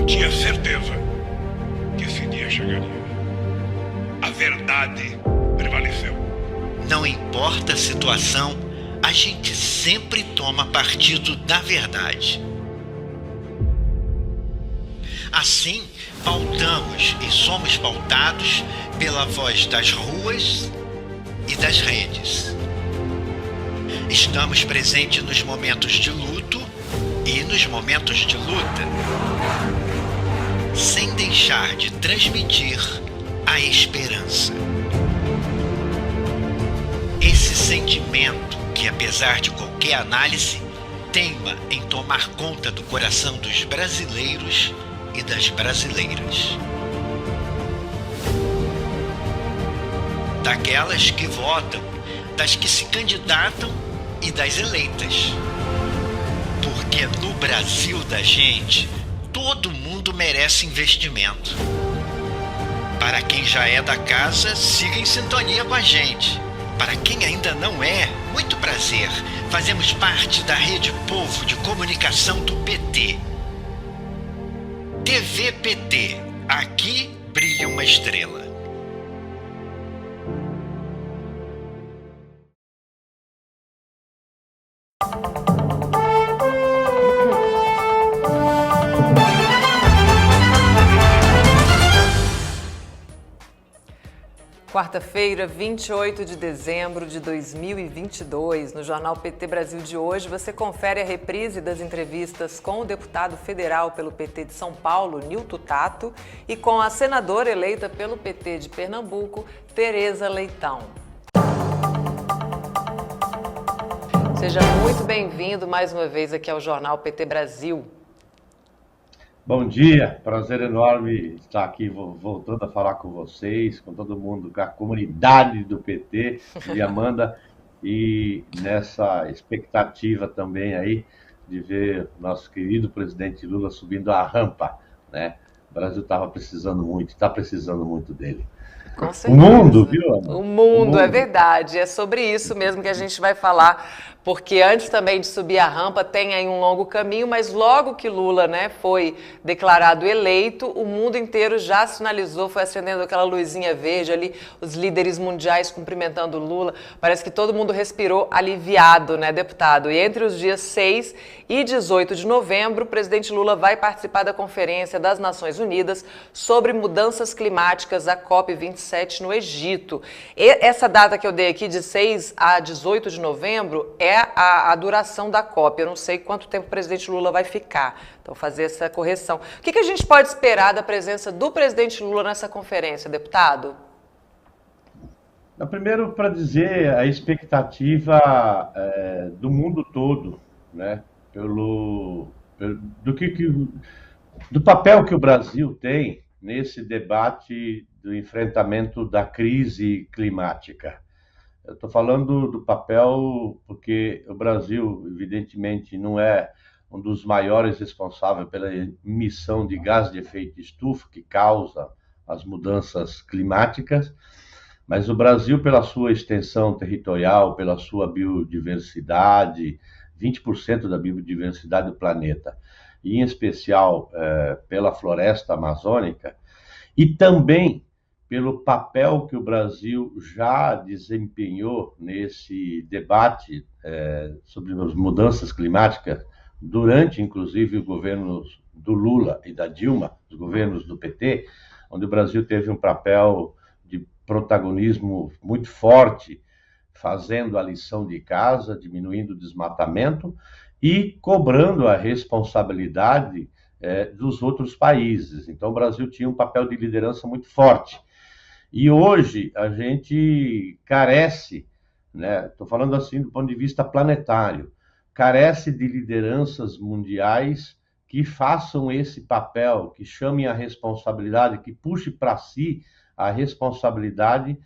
Eu tinha certeza que esse dia chegaria. A verdade prevaleceu. Não importa a situação, a gente sempre toma partido da verdade. Assim, pautamos e somos pautados pela voz das ruas e das redes. Estamos presentes nos momentos de luto e nos momentos de luta, sem deixar de transmitir a esperança. Esse sentimento que, apesar de qualquer análise, teima em tomar conta do coração dos brasileiros e das brasileiras. Daquelas que votam, das que se candidatam e das eleitas. Porque no Brasil da gente, todo mundo merece investimento. Para quem já é da casa, siga em sintonia com a gente. Para quem ainda não é, muito prazer. Fazemos parte da Rede Povo de Comunicação do PT. TV PT. Aqui brilha uma estrela. Quarta-feira, 28 de dezembro de 2022, no Jornal PT Brasil de hoje, você confere a reprise das entrevistas com o deputado federal pelo PT de São Paulo, Nilton Tato, e com a senadora eleita pelo PT de Pernambuco, Tereza Leitão. Seja muito bem-vindo mais uma vez aqui ao Jornal PT Brasil. Bom dia, prazer enorme estar aqui voltando a falar com vocês, com todo mundo, com a comunidade do PT de Amanda e nessa expectativa também aí de ver nosso querido presidente Lula subindo a rampa, né? O Brasil estava precisando muito, está precisando muito dele. Com certeza. O mundo, viu? O mundo, é verdade. É sobre isso mesmo que a gente vai falar, porque antes também de subir a rampa tem aí um longo caminho, mas logo que Lula, né, foi declarado eleito, o mundo inteiro já sinalizou, foi acendendo aquela luzinha verde ali, os líderes mundiais cumprimentando Lula. Parece que todo mundo respirou aliviado, né, deputado? E entre os dias 6 e 18 de novembro, o presidente Lula vai participar da Conferência das Nações Unidas sobre Mudanças Climáticas, a COP27, no Egito. E essa data que eu dei aqui, de 6 a 18 de novembro, é a duração da COP. Eu não sei quanto tempo o presidente Lula vai ficar. Então, fazer essa correção. O que a gente pode esperar da presença do presidente Lula nessa conferência, deputado? Primeiro, para dizer a expectativa do mundo todo, né, do papel que o Brasil tem nesse debate do enfrentamento da crise climática. Eu estou falando do papel porque o Brasil, evidentemente, não é um dos maiores responsáveis pela emissão de gás de efeito estufa que causa as mudanças climáticas, mas o Brasil, pela sua extensão territorial, pela sua biodiversidade, 20% da biodiversidade do planeta, e em especial pela floresta amazônica, e também pelo papel que o Brasil já desempenhou nesse debate sobre as mudanças climáticas, durante, inclusive, o governo do Lula e da Dilma, os governos do PT, onde o Brasil teve um papel de protagonismo muito forte, fazendo a lição de casa, diminuindo o desmatamento e cobrando a responsabilidade dos outros países. Então, o Brasil tinha um papel de liderança muito forte. E hoje a gente carece, né? Estou falando assim do ponto de vista planetário, carece de lideranças mundiais que façam esse papel, que chamem a responsabilidade, que puxe para si a responsabilidade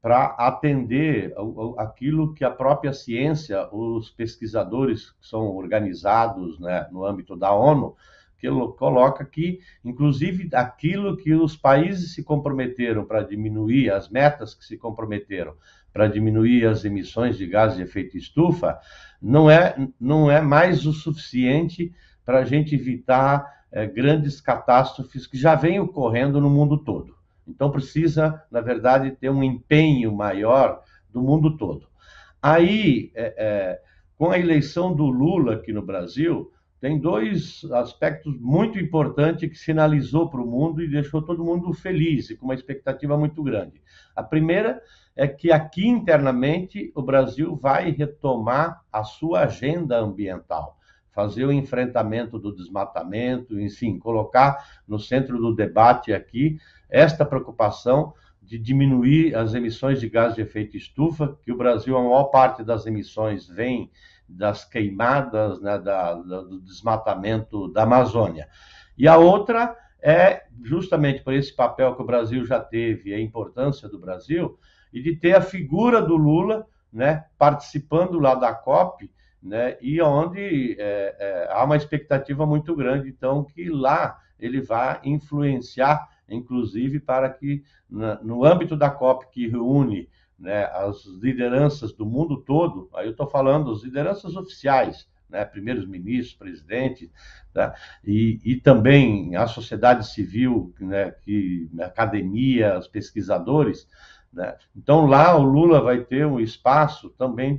para atender aquilo que a própria ciência, os pesquisadores que são organizados, né, no âmbito da ONU, que coloca que, inclusive, aquilo que os países se comprometeram para diminuir, as metas que se comprometeram para diminuir as emissões de gases de efeito estufa, não é mais o suficiente para a gente evitar grandes catástrofes que já vêm ocorrendo no mundo todo. Então precisa, na verdade, ter um empenho maior do mundo todo. Aí, com a eleição do Lula aqui no Brasil, tem dois aspectos muito importantes que sinalizou para o mundo e deixou todo mundo feliz e com uma expectativa muito grande. A primeira é que aqui internamente o Brasil vai retomar a sua agenda ambiental, fazer o enfrentamento do desmatamento, enfim, colocar no centro do debate aqui esta preocupação de diminuir as emissões de gás de efeito estufa, que o Brasil, a maior parte das emissões vem das queimadas, né, do desmatamento da Amazônia. E a outra é justamente por esse papel que o Brasil já teve, a importância do Brasil, e de ter a figura do Lula, né, participando lá da COP, né, e onde há uma expectativa muito grande, então, que lá ele vai influenciar, inclusive, para que, no âmbito da COP, que reúne, né, as lideranças do mundo todo, aí eu estou falando das lideranças oficiais, né, primeiros ministros, presidentes, tá, e também a sociedade civil, né, a academia, os pesquisadores, né. Então lá o Lula vai ter um espaço também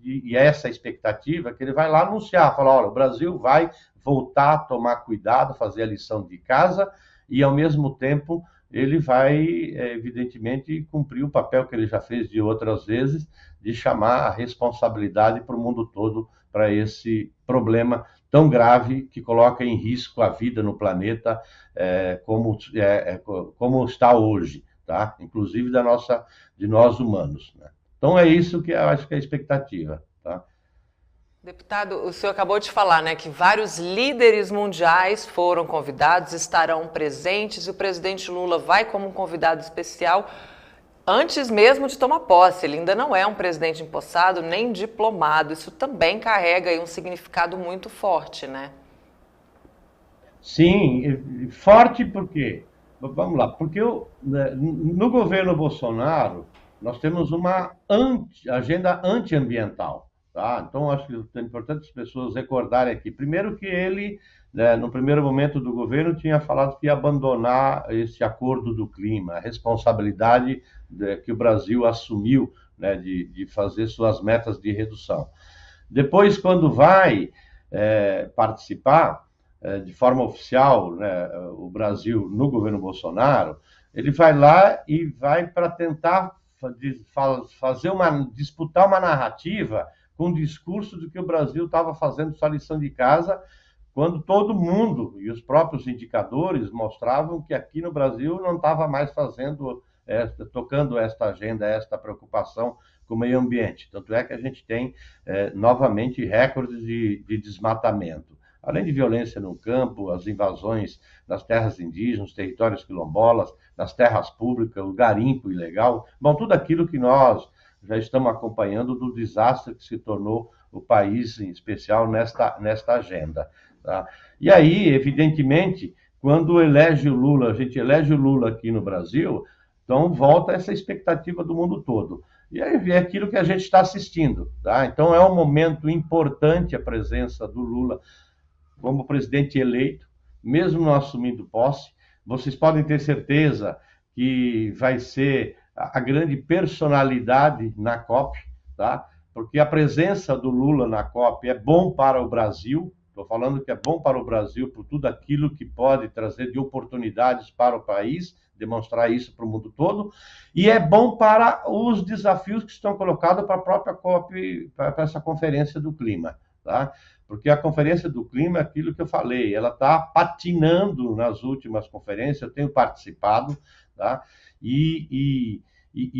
e essa expectativa que ele vai lá anunciar, falar, olha, o Brasil vai voltar a tomar cuidado, fazer a lição de casa e ao mesmo tempo ele vai, evidentemente, cumprir o papel que ele já fez de outras vezes, de chamar a responsabilidade para o mundo todo para esse problema tão grave que coloca em risco a vida no planeta, como está hoje, tá? Inclusive de nós humanos, né? Então é isso que eu acho que é a expectativa, tá? Deputado, o senhor acabou de falar, né, que vários líderes mundiais foram convidados, estarão presentes, e o presidente Lula vai como um convidado especial antes mesmo de tomar posse. Ele ainda não é um presidente empossado nem diplomado. Isso também carrega aí um significado muito forte, né? Sim, forte por quê? Vamos lá, porque no governo Bolsonaro nós temos uma agenda antiambiental. Tá? Então, acho que é importante as pessoas recordarem aqui. Primeiro que ele, né, no primeiro momento do governo, tinha falado que ia abandonar esse acordo do clima, a responsabilidade que o Brasil assumiu, né, de fazer suas metas de redução. Depois, quando vai participar de forma oficial, né, o Brasil no governo Bolsonaro, ele vai lá e vai para tentar disputar uma narrativa com o discurso de que o Brasil estava fazendo sua lição de casa, quando todo mundo e os próprios indicadores mostravam que aqui no Brasil não estava mais tocando esta agenda, esta preocupação com o meio ambiente. Tanto é que a gente tem novamente recordes de desmatamento. Além de violência no campo, as invasões das terras indígenas, territórios quilombolas, das terras públicas, o garimpo ilegal, bom, tudo aquilo que nós já estamos acompanhando do desastre que se tornou o país, em especial nesta agenda. Tá? E aí, evidentemente, quando elege o Lula, a gente elege o Lula aqui no Brasil, então volta essa expectativa do mundo todo. E aí é aquilo que a gente está assistindo. Tá? Então é um momento importante a presença do Lula como presidente eleito, mesmo não assumindo posse. Vocês podem ter certeza que vai ser a grande personalidade na COP, tá? Porque a presença do Lula na COP é bom para o Brasil, estou falando que é bom para o Brasil por tudo aquilo que pode trazer de oportunidades para o país, demonstrar isso para o mundo todo, e é bom para os desafios que estão colocados para a própria COP, para essa Conferência do Clima, tá? Porque a Conferência do Clima é aquilo que eu falei, ela está patinando nas últimas conferências, eu tenho participado, tá? E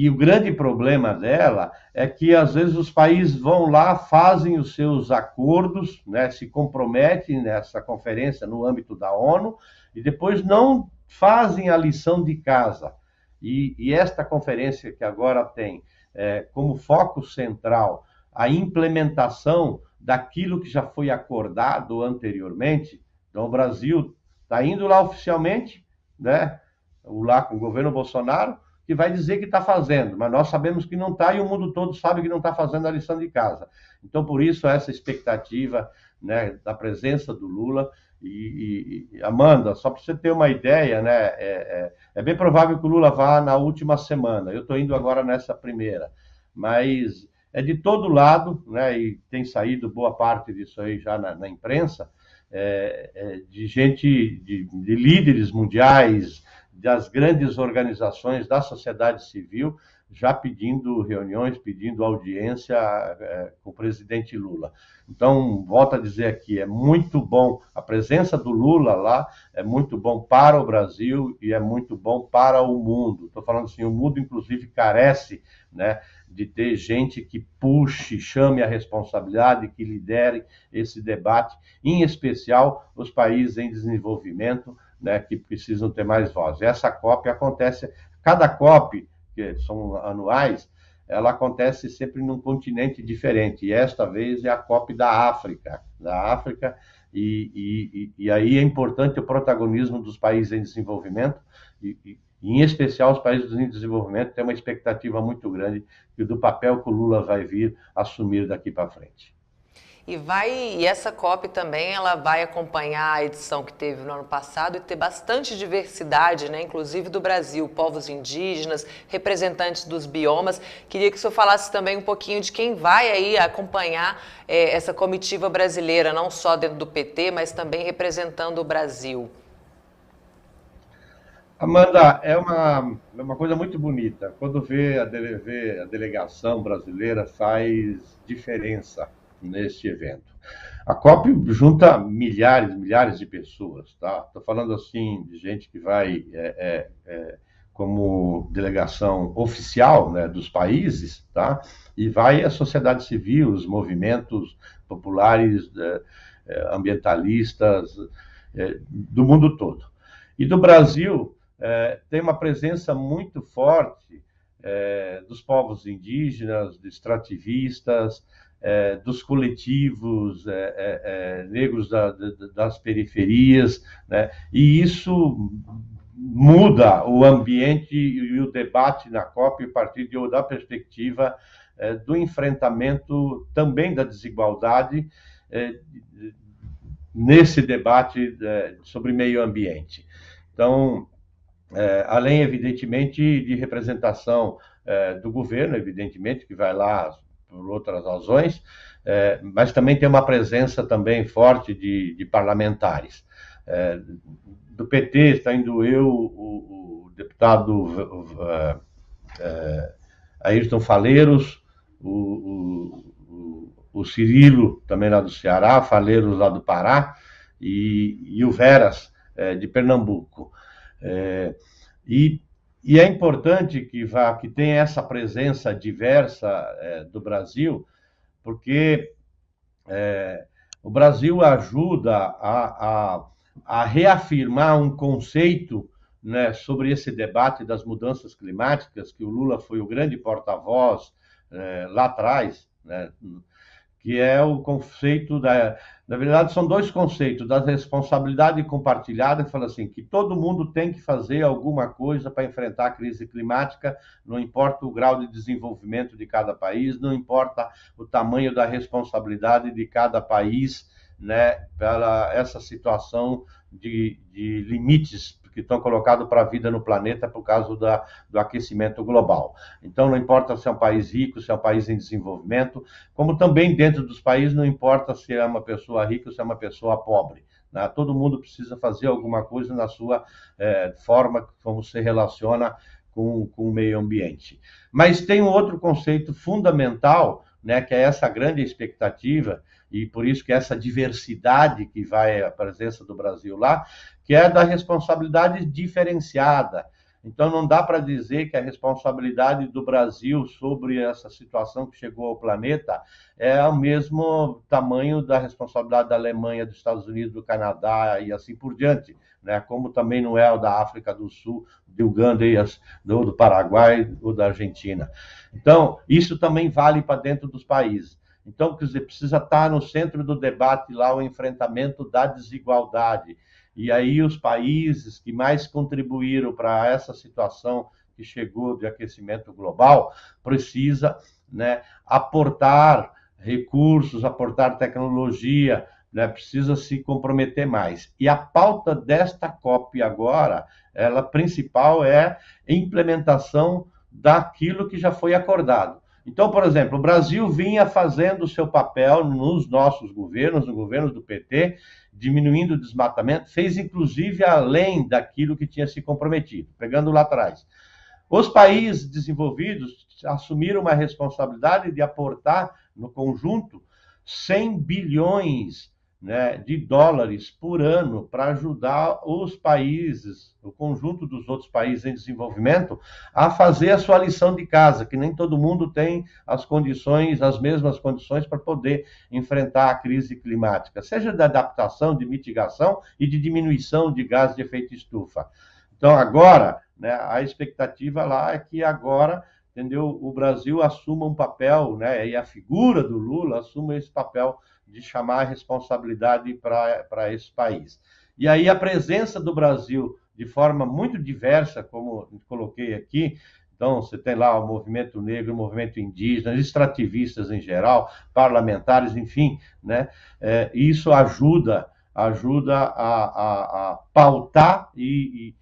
o grande problema dela é que, às vezes, os países vão lá, fazem os seus acordos, né, se comprometem nessa conferência no âmbito da ONU, e depois não fazem a lição de casa. E esta conferência que agora tem como foco central a implementação daquilo que já foi acordado anteriormente, então o Brasil está indo lá oficialmente, né, lá com o governo Bolsonaro, que vai dizer que está fazendo, mas nós sabemos que não está e o mundo todo sabe que não está fazendo a lição de casa. Então, por isso, essa expectativa, né, da presença do Lula Amanda, só para você ter uma ideia, né, é bem provável que o Lula vá na última semana. Eu estou indo agora nessa primeira, mas é de todo lado, né, e tem saído boa parte disso aí já na imprensa, de gente, de líderes mundiais, das grandes organizações da sociedade civil, já pedindo reuniões, pedindo audiência com o presidente Lula. Então, volto a dizer aqui, é muito bom, a presença do Lula lá é muito bom para o Brasil e é muito bom para o mundo. Estou falando assim, o mundo, inclusive, carece, né, de ter gente que puxe, chame a responsabilidade, que lidere esse debate, em especial os países em desenvolvimento, né, que precisam ter mais voz. Essa COP acontece, cada COP, que são anuais, ela acontece sempre num continente diferente, e esta vez é a COP da África, e aí é importante o protagonismo dos países em desenvolvimento, e em especial os países em desenvolvimento têm uma expectativa muito grande do papel que o Lula vai vir assumir daqui para frente. E essa COP também, ela vai acompanhar a edição que teve no ano passado e ter bastante diversidade, né? Inclusive do Brasil, povos indígenas, representantes dos biomas. Queria que o senhor falasse também um pouquinho de quem vai aí acompanhar essa comitiva brasileira, não só dentro do PT, mas também representando o Brasil. Amanda, é uma coisa muito bonita. Quando vê a delegação brasileira, faz diferença neste evento. A COP junta milhares de pessoas, tá? Estou falando assim de gente que vai como delegação oficial, né, dos países, tá? E vai a sociedade civil, os movimentos populares, ambientalistas, do mundo todo. E do Brasil tem uma presença muito forte dos povos indígenas, dos extrativistas, dos coletivos negros das periferias, né? E isso muda o ambiente e o debate na COP a partir da perspectiva do enfrentamento também da desigualdade nesse debate sobre meio ambiente. Então, além, evidentemente, de representação do governo, evidentemente, que vai lá por outras razões, mas também tem uma presença também forte de parlamentares. Do PT está indo eu, o deputado Ayrton Faleiros, o Cirilo, também lá do Ceará, Faleiros lá do Pará, e o Veras, de Pernambuco. E é importante que tenha essa presença diversa do Brasil, porque o Brasil ajuda a reafirmar um conceito, né, sobre esse debate das mudanças climáticas, que o Lula foi o grande porta-voz lá atrás, né, que é o conceito na verdade, são dois conceitos, da responsabilidade compartilhada, que fala assim, que todo mundo tem que fazer alguma coisa para enfrentar a crise climática, não importa o grau de desenvolvimento de cada país, não importa o tamanho da responsabilidade de cada país, né, pela essa situação de limites que estão colocados para a vida no planeta por causa do aquecimento global. Então, não importa se é um país rico, se é um país em desenvolvimento, como também dentro dos países não importa se é uma pessoa rica ou se é uma pessoa pobre, né? Todo mundo precisa fazer alguma coisa na sua forma como se relaciona com o meio ambiente. Mas tem um outro conceito fundamental, né, que é essa grande expectativa, e por isso que essa diversidade que vai a presença do Brasil lá, que é da responsabilidade diferenciada. Então, não dá para dizer que a responsabilidade do Brasil sobre essa situação que chegou ao planeta é o mesmo tamanho da responsabilidade da Alemanha, dos Estados Unidos, do Canadá e assim por diante, né? Como também não é o da África do Sul, de Uganda, do Paraguai ou da Argentina. Então, isso também vale para dentro dos países. Então, quer dizer, precisa estar no centro do debate lá o enfrentamento da desigualdade. E aí os países que mais contribuíram para essa situação que chegou de aquecimento global precisa, né, aportar recursos, aportar tecnologia, né, precisa se comprometer mais. E a pauta desta COP agora, ela principal é a implementação daquilo que já foi acordado. Então, por exemplo, o Brasil vinha fazendo o seu papel nos nossos governos, no governo do PT, diminuindo o desmatamento, fez inclusive além daquilo que tinha se comprometido, pegando lá atrás. Os países desenvolvidos assumiram uma responsabilidade de aportar no conjunto 100 bilhões, né, de dólares por ano para ajudar os países, o conjunto dos outros países em desenvolvimento, a fazer a sua lição de casa, que nem todo mundo tem as condições, as mesmas condições para poder enfrentar a crise climática, seja de adaptação, de mitigação e de diminuição de gases de efeito estufa. Então, agora, né, a expectativa lá é que agora, entendeu, o Brasil assuma um papel, né, e a figura do Lula assuma esse papel de chamar a responsabilidade para esse país. E aí a presença do Brasil de forma muito diversa, como coloquei aqui, então você tem lá o movimento negro, o movimento indígena, extrativistas em geral, parlamentares, enfim, né, isso ajuda a pautar e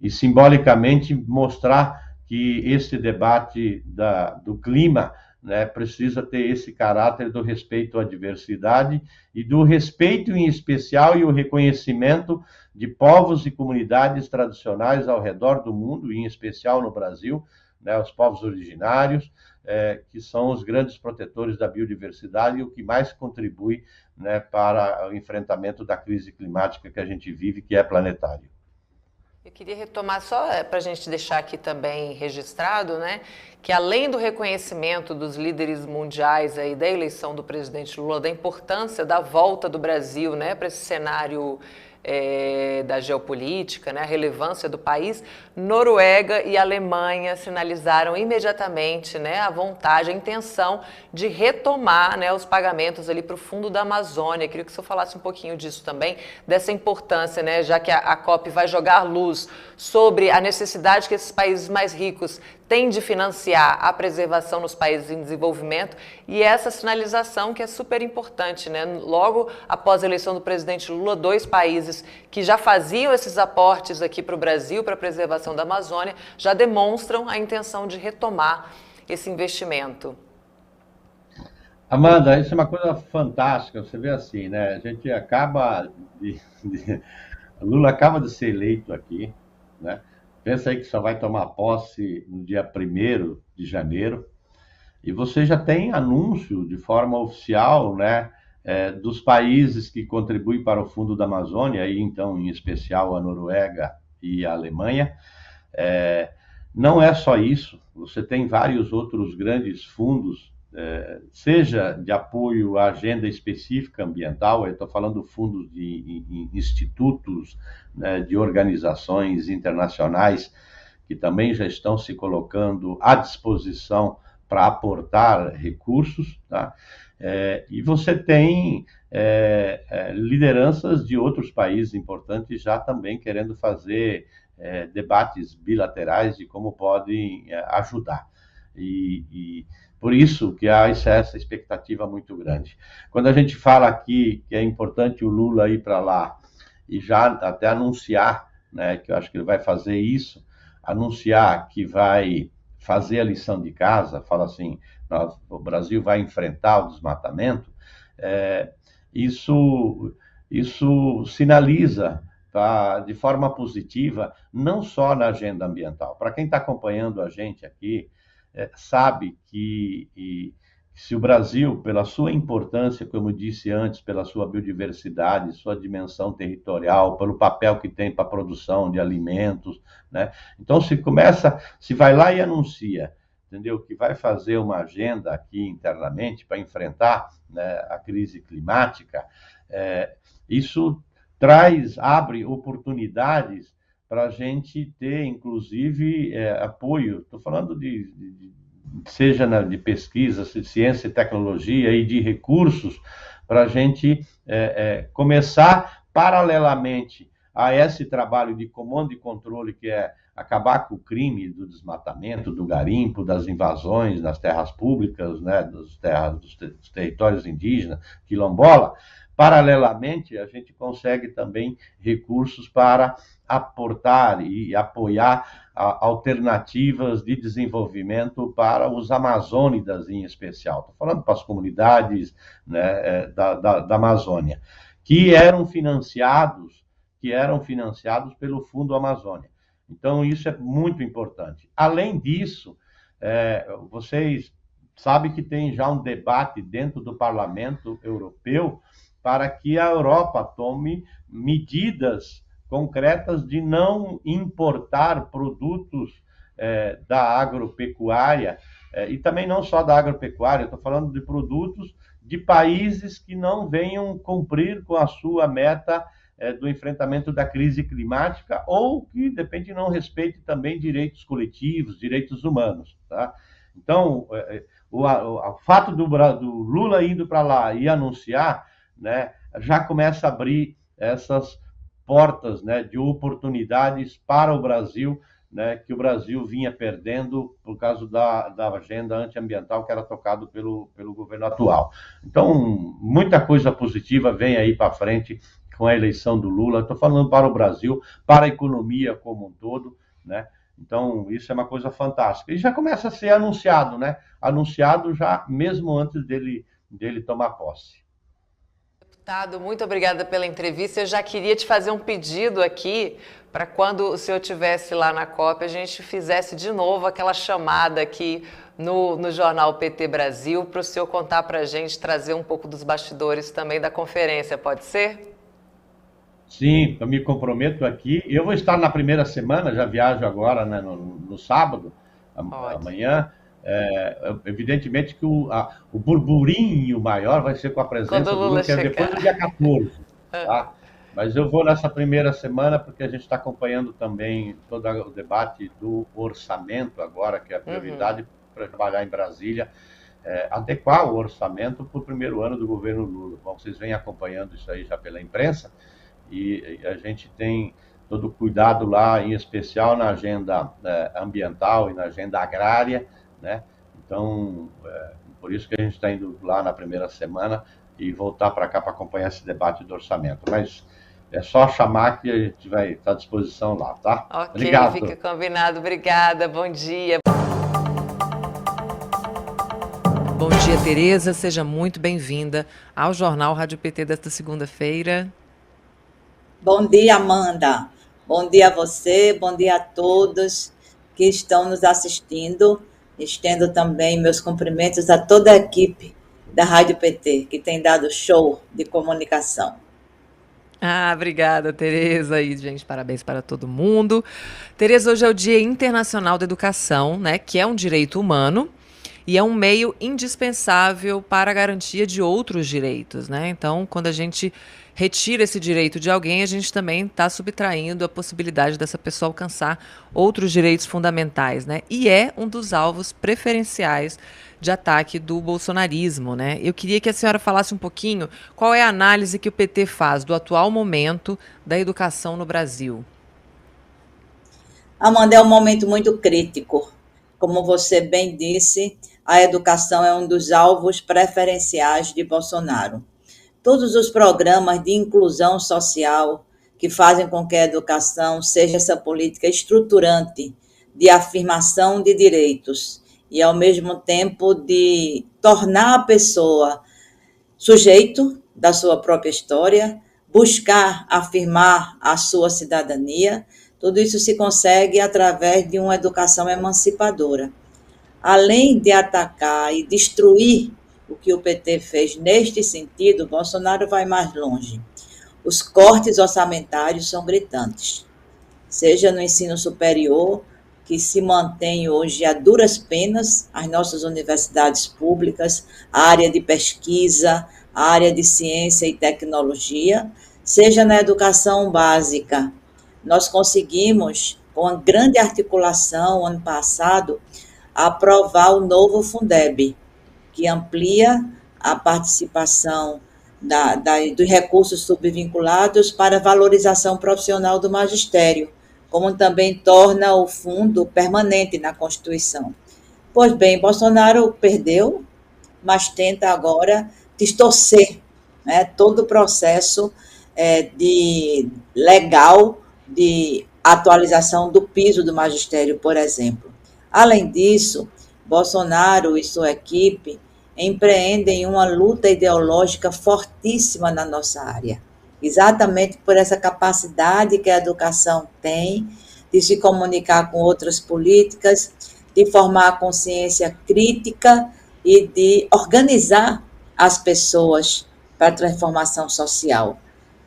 simbolicamente mostrar que esse debate do clima, né, precisa ter esse caráter do respeito à diversidade e do respeito em especial e o reconhecimento de povos e comunidades tradicionais ao redor do mundo, e em especial no Brasil, né, os povos originários, que são os grandes protetores da biodiversidade e o que mais contribui, né, para o enfrentamento da crise climática que a gente vive, que é planetária. Eu queria retomar só para a gente deixar aqui também registrado, né, que além do reconhecimento dos líderes mundiais aí da eleição do presidente Lula, da importância da volta do Brasil, né, para esse cenário da geopolítica, né, a relevância do país, Noruega e Alemanha sinalizaram imediatamente, né, a vontade, a intenção de retomar, né, os pagamentos ali para o Fundo da Amazônia. Queria que o senhor falasse um pouquinho disso também, dessa importância, né, já que a COP vai jogar luz sobre a necessidade que esses países mais ricos têm de financiar a preservação nos países em desenvolvimento, e essa sinalização que é super importante, né? Logo após a eleição do presidente Lula, 2 países que já faziam esses aportes aqui para o Brasil, para a preservação da Amazônia, já demonstram a intenção de retomar esse investimento. Amanda, isso é uma coisa fantástica, você vê assim, né? A gente acaba Lula acaba de ser eleito aqui, né? Pensa aí que só vai tomar posse no dia 1º de janeiro, e você já tem anúncio de forma oficial, né, dos países que contribuem para o Fundo da Amazônia, aí então em especial a Noruega e a Alemanha. Não é só isso, você tem vários outros grandes fundos, seja de apoio à agenda específica ambiental, eu estou falando fundos de institutos, né, de organizações internacionais que também já estão se colocando à disposição para aportar recursos, tá? E você tem lideranças de outros países importantes já também querendo fazer debates bilaterais de como podem ajudar. E por isso que há essa expectativa muito grande. Quando a gente fala aqui que é importante o Lula ir para lá e já até anunciar, né, que eu acho que ele vai fazer isso, anunciar que vai fazer a lição de casa, fala assim, o Brasil vai enfrentar o desmatamento, isso sinaliza, tá, de forma positiva, não só na agenda ambiental. Para quem está acompanhando a gente aqui, sabe que se o Brasil, pela sua importância, como eu disse antes, pela sua biodiversidade, sua dimensão territorial, pelo papel que tem para a produção de alimentos, né? Então, se vai lá e anuncia, entendeu, que vai fazer uma agenda aqui internamente para enfrentar, né, a crise climática, isso abre oportunidades para a gente ter, inclusive, apoio. Estou falando seja de pesquisa, de ciência e tecnologia e de recursos, para a gente começar, paralelamente a esse trabalho de comando e controle, que é acabar com o crime do desmatamento, do garimpo, das invasões nas terras públicas, né, dos territórios indígenas, quilombola, paralelamente, a gente consegue também recursos para aportar e apoiar alternativas de desenvolvimento para os amazônidas em especial. Estou falando para as comunidades, né, da Amazônia, que eram financiados pelo Fundo Amazônia. Então, isso é muito importante. Além disso, vocês sabem que tem já um debate dentro do Parlamento Europeu para que a Europa tome medidas concretas de não importar produtos da agropecuária, e também não só da agropecuária, estou falando de produtos de países que não venham cumprir com a sua meta do enfrentamento da crise climática, ou que, de repente, não respeite também direitos coletivos, direitos humanos. Tá? Então, o fato do Lula indo para lá e anunciar, né, já começa a abrir essas portas, né, de oportunidades para o Brasil, né, que o Brasil vinha perdendo por causa da agenda antiambiental que era tocado pelo governo atual. Então, muita coisa positiva vem aí para frente com a eleição do Lula. Estou falando para o Brasil, para a economia como um todo, né? Então, isso é uma coisa fantástica. E já começa a ser anunciado, né? Anunciado já mesmo antes dele tomar posse. Deputado, muito obrigada pela entrevista. Eu já queria te fazer um pedido aqui para quando o senhor estivesse lá na COP, a gente fizesse de novo aquela chamada aqui no jornal PT Brasil, para o senhor contar para a gente, trazer um pouco dos bastidores também da conferência, pode ser? Sim, eu me comprometo aqui. Eu vou estar na primeira semana, já viajo agora, né, no sábado, amanhã. Evidentemente que o burburinho maior vai ser com a presença do Lula, que é depois do dia 14. Tá? Mas eu vou nessa primeira semana porque a gente está acompanhando também todo o debate do orçamento agora, que é a prioridade para trabalhar em Brasília, adequar o orçamento para o primeiro ano do governo Lula. Bom, vocês vêm acompanhando isso aí já pela imprensa, e a gente tem todo o cuidado lá, em especial na agenda ambiental e na agenda agrária, né? Então, por isso que a gente está indo lá na primeira semana e voltar para cá para acompanhar esse debate do orçamento. Mas é só chamar que a gente vai estar à disposição lá, tá? Ok, obrigado. Fica combinado. Obrigada, bom dia. Bom dia, Tereza. Seja muito bem-vinda ao Jornal Rádio PT desta segunda-feira. Bom dia, Amanda. Bom dia a você, bom dia a todos que estão nos assistindo. Estendo também meus cumprimentos a toda a equipe da Rádio PT, que tem dado show de comunicação. Obrigada, Tereza. E, gente, parabéns para todo mundo. Tereza, hoje é o Dia Internacional da Educação, né, que é um direito humano e é um meio indispensável para a garantia de outros direitos, né? Então, quando a gente retira esse direito de alguém, a gente também está subtraindo a possibilidade dessa pessoa alcançar outros direitos fundamentais, né? E é um dos alvos preferenciais de ataque do bolsonarismo, né? Eu queria que a senhora falasse um pouquinho qual é a análise que o PT faz do atual momento da educação no Brasil. Amanda, é um momento muito crítico. Como você bem disse, a educação é um dos alvos preferenciais de Bolsonaro. Todos os programas de inclusão social que fazem com que a educação seja essa política estruturante de afirmação de direitos e, ao mesmo tempo, de tornar a pessoa sujeito da sua própria história, buscar afirmar a sua cidadania, tudo isso se consegue através de uma educação emancipadora. Além de atacar e destruir o que o PT fez neste sentido, Bolsonaro vai mais longe. Os cortes orçamentários são gritantes, seja no ensino superior, que se mantém hoje a duras penas, as nossas universidades públicas, a área de pesquisa, a área de ciência e tecnologia, seja na educação básica. Nós conseguimos, com uma grande articulação, ano passado, aprovar o novo Fundeb, que amplia a participação dos recursos subvinculados para a valorização profissional do magistério, como também torna o fundo permanente na Constituição. Pois bem, Bolsonaro perdeu, mas tenta agora distorcer né, todo o processo legal de atualização do piso do magistério, por exemplo. Além disso, Bolsonaro e sua equipe empreendem uma luta ideológica fortíssima na nossa área, exatamente por essa capacidade que a educação tem de se comunicar com outras políticas, de formar a consciência crítica e de organizar as pessoas para a transformação social.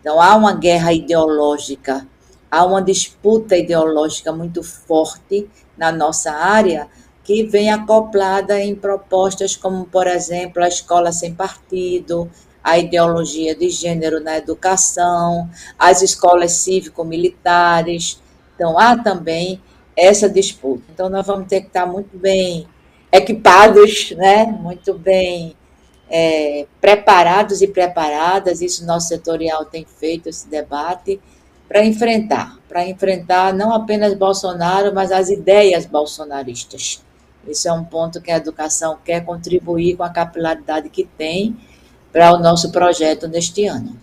Então, há uma guerra ideológica, há uma disputa ideológica muito forte na nossa área, que vem acoplada em propostas como, por exemplo, a escola sem partido, a ideologia de gênero na educação, as escolas cívico-militares. Então, há também essa disputa. Então, nós vamos ter que estar muito bem equipados, né? Muito bem preparados e preparadas, isso nosso setorial tem feito esse debate, para enfrentar não apenas Bolsonaro, mas as ideias bolsonaristas. Isso é um ponto que a educação quer contribuir com a capilaridade que tem para o nosso projeto neste ano.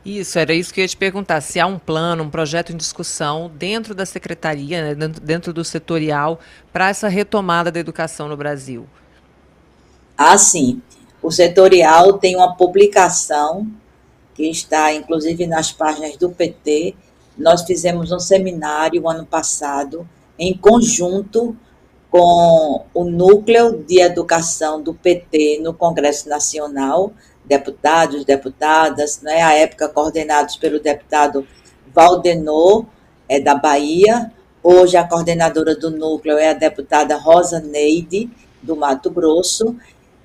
Isso, era isso que eu ia te perguntar, se há um plano, um projeto em discussão dentro da secretaria, né, dentro do setorial, para essa retomada da educação no Brasil. Sim, o setorial tem uma publicação que está, inclusive, nas páginas do PT. Nós fizemos um seminário ano passado, em conjunto com o Núcleo de Educação do PT no Congresso Nacional, deputados, deputadas, né, à época coordenados pelo deputado Valdenor, da Bahia. Hoje a coordenadora do núcleo é a deputada Rosa Neide, do Mato Grosso.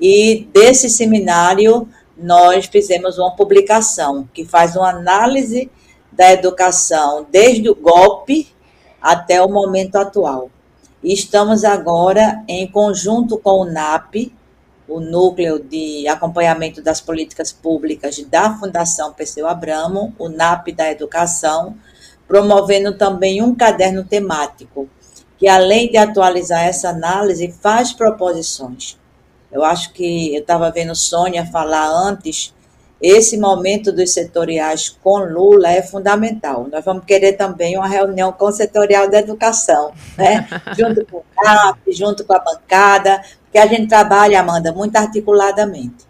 E desse seminário nós fizemos uma publicação que faz uma análise da educação desde o golpe até o momento atual. E estamos agora em conjunto com o NAP, o Núcleo de Acompanhamento das Políticas Públicas da Fundação Perseu Abramo, o NAP da Educação, promovendo também um caderno temático, que além de atualizar essa análise, faz proposições. Eu acho que eu estava vendo Sônia falar antes, esse momento dos setoriais com Lula é fundamental. Nós vamos querer também uma reunião com o setorial da educação, né? Junto com o CAP, junto com a bancada, porque a gente trabalha, Amanda, muito articuladamente.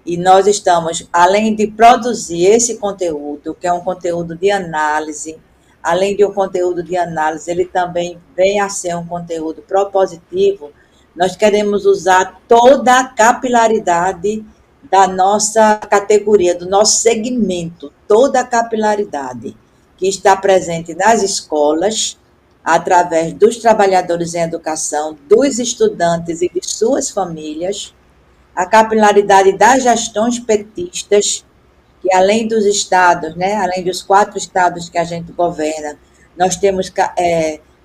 E nós estamos, além de produzir esse conteúdo, que é um conteúdo de análise, além de um conteúdo de análise, ele também vem a ser um conteúdo propositivo. Nós queremos usar toda a capilaridade da nossa categoria, do nosso segmento, toda a capilaridade que está presente nas escolas, através dos trabalhadores em educação, dos estudantes e de suas famílias, a capilaridade das gestões petistas, que além dos estados, né, além dos 4 estados que a gente governa, nós temos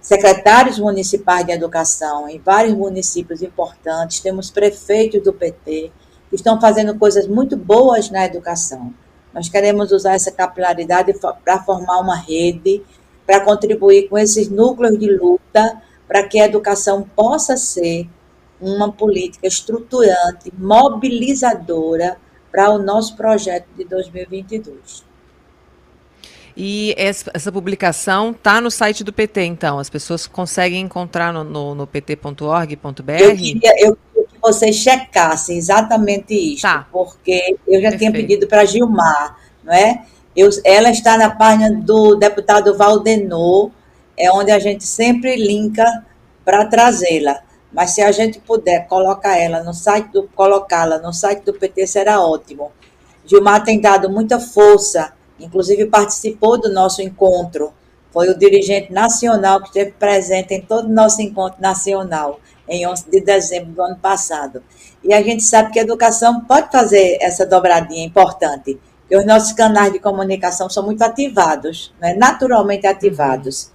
secretários municipais de educação em vários municípios importantes, temos prefeitos do PT, que estão fazendo coisas muito boas na educação. Nós queremos usar essa capilaridade para formar uma rede, para contribuir com esses núcleos de luta, para que a educação possa ser uma política estruturante, mobilizadora para o nosso projeto de 2022. E essa publicação está no site do PT, então? As pessoas conseguem encontrar no pt.org.br? Eu queria que vocês checassem exatamente isso, tá, porque eu já tinha pedido para a Gilmar, não é? Ela está na página do deputado Valdenor, é onde a gente sempre linka para trazê-la. Mas se a gente puder colocá-la no site do PT, será ótimo. Gilmar tem dado muita força, inclusive participou do nosso encontro, foi o dirigente nacional que esteve presente em todo o nosso encontro nacional, em 11 de dezembro do ano passado. E a gente sabe que a educação pode fazer essa dobradinha importante, porque os nossos canais de comunicação são muito ativados, né? Naturalmente ativados.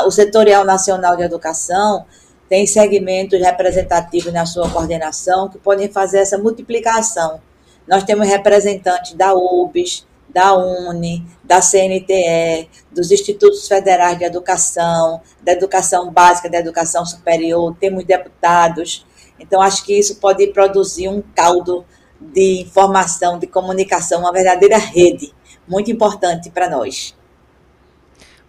O Setorial Nacional de Educação tem segmentos representativos na sua coordenação que podem fazer essa multiplicação. Nós temos representantes da UBS, da UNE, da CNTE, dos Institutos Federais de Educação, da Educação Básica, da Educação Superior, temos deputados. Então, acho que isso pode produzir um caldo de informação, de comunicação, uma verdadeira rede, muito importante para nós.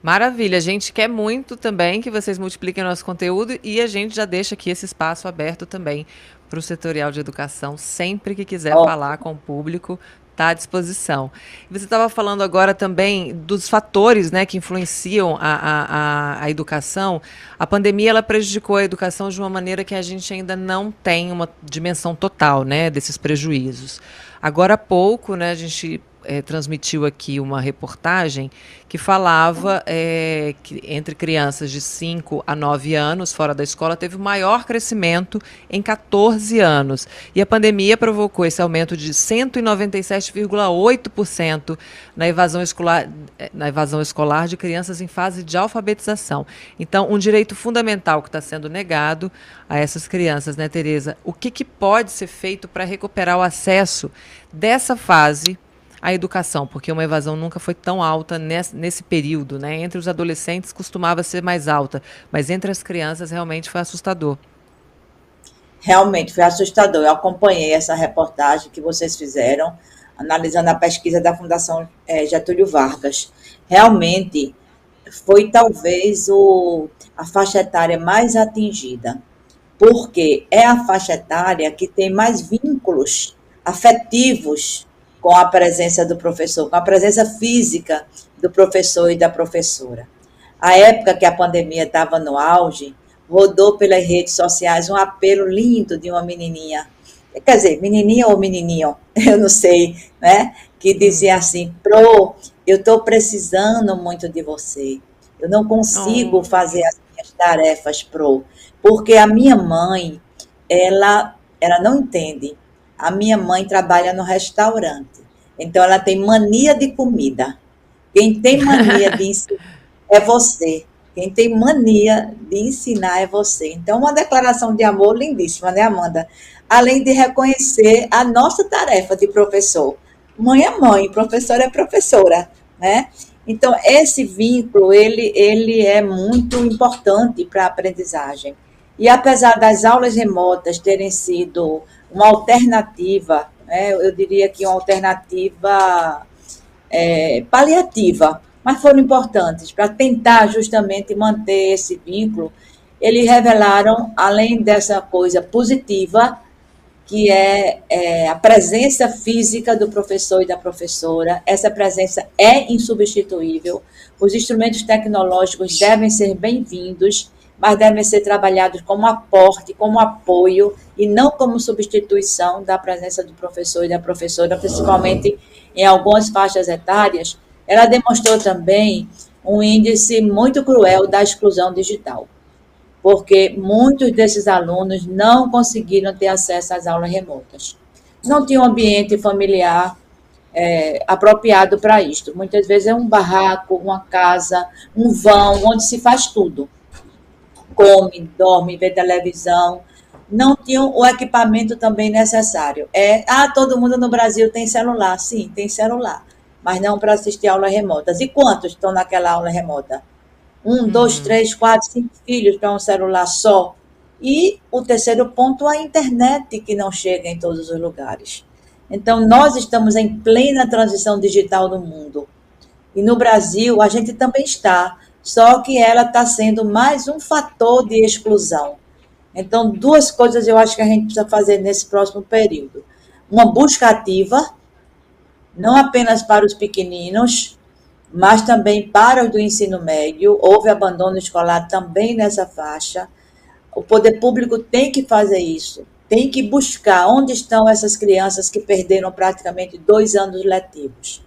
Maravilha, a gente quer muito também que vocês multipliquem nosso conteúdo e a gente já deixa aqui esse espaço aberto também para o setorial de educação, sempre que quiser falar com o público, está à disposição. Você estava falando agora também dos fatores, né, que influenciam a educação. A pandemia ela prejudicou a educação de uma maneira que a gente ainda não tem uma dimensão total, né, desses prejuízos. Agora há pouco, né, a gente transmitiu aqui uma reportagem que falava que entre crianças de 5 a 9 anos fora da escola teve o maior crescimento em 14 anos. E a pandemia provocou esse aumento de 197,8% na evasão escolar de crianças em fase de alfabetização. Então, um direito fundamental que está sendo negado a essas crianças, né, Tereza? O que pode ser feito para recuperar o acesso dessa fase a educação, porque uma evasão nunca foi tão alta nesse período, né? Entre os adolescentes costumava ser mais alta, mas entre as crianças realmente foi assustador. Realmente foi assustador. Eu acompanhei essa reportagem que vocês fizeram, analisando a pesquisa da Fundação Getúlio Vargas. Realmente foi talvez a faixa etária mais atingida, porque é a faixa etária que tem mais vínculos afetivos com a presença do professor, com a presença física do professor e da professora. A época que a pandemia estava no auge, rodou pelas redes sociais um apelo lindo de uma menininha, quer dizer, menininha ou menininho, eu não sei, né? Que dizia assim: Pro, eu estou precisando muito de você, eu não consigo fazer as minhas tarefas, Pro, porque a minha mãe, ela não entende. A minha mãe trabalha no restaurante, então ela tem mania de comida. Quem tem mania de ensinar é você. Quem tem mania de ensinar é você. Então, uma declaração de amor lindíssima, né, Amanda? Além de reconhecer a nossa tarefa de professor. Mãe é mãe, professora é professora, né? Então, esse vínculo, ele é muito importante para a aprendizagem. E apesar das aulas remotas terem sido uma alternativa, né, eu diria que uma alternativa paliativa, mas foram importantes para tentar justamente manter esse vínculo. Eles revelaram, além dessa coisa positiva, que é a presença física do professor e da professora, essa presença é insubstituível, os instrumentos tecnológicos devem ser bem-vindos, mas devem ser trabalhados como aporte, como apoio, e não como substituição da presença do professor e da professora, principalmente em algumas faixas etárias. Ela demonstrou também um índice muito cruel da exclusão digital, porque muitos desses alunos não conseguiram ter acesso às aulas remotas. Não tinham um ambiente familiar apropriado para isto. Muitas vezes é um barraco, uma casa, um vão, onde se faz tudo. Come, dorme, vê televisão, não tinham o equipamento também necessário. Todo mundo no Brasil tem celular. Sim, tem celular, mas não para assistir aulas remotas. E quantos estão naquela aula remota? 1, 2, 3, 4, 5 filhos para um celular só. E o terceiro ponto, a internet, que não chega em todos os lugares. Então, nós estamos em plena transição digital no mundo. E no Brasil, a gente também está, só que ela está sendo mais um fator de exclusão. Então, 2 coisas eu acho que a gente precisa fazer nesse próximo período. Uma busca ativa, não apenas para os pequeninos, mas também para os do ensino médio. Houve abandono escolar também nessa faixa. O poder público tem que fazer isso, tem que buscar onde estão essas crianças que perderam praticamente 2 anos letivos.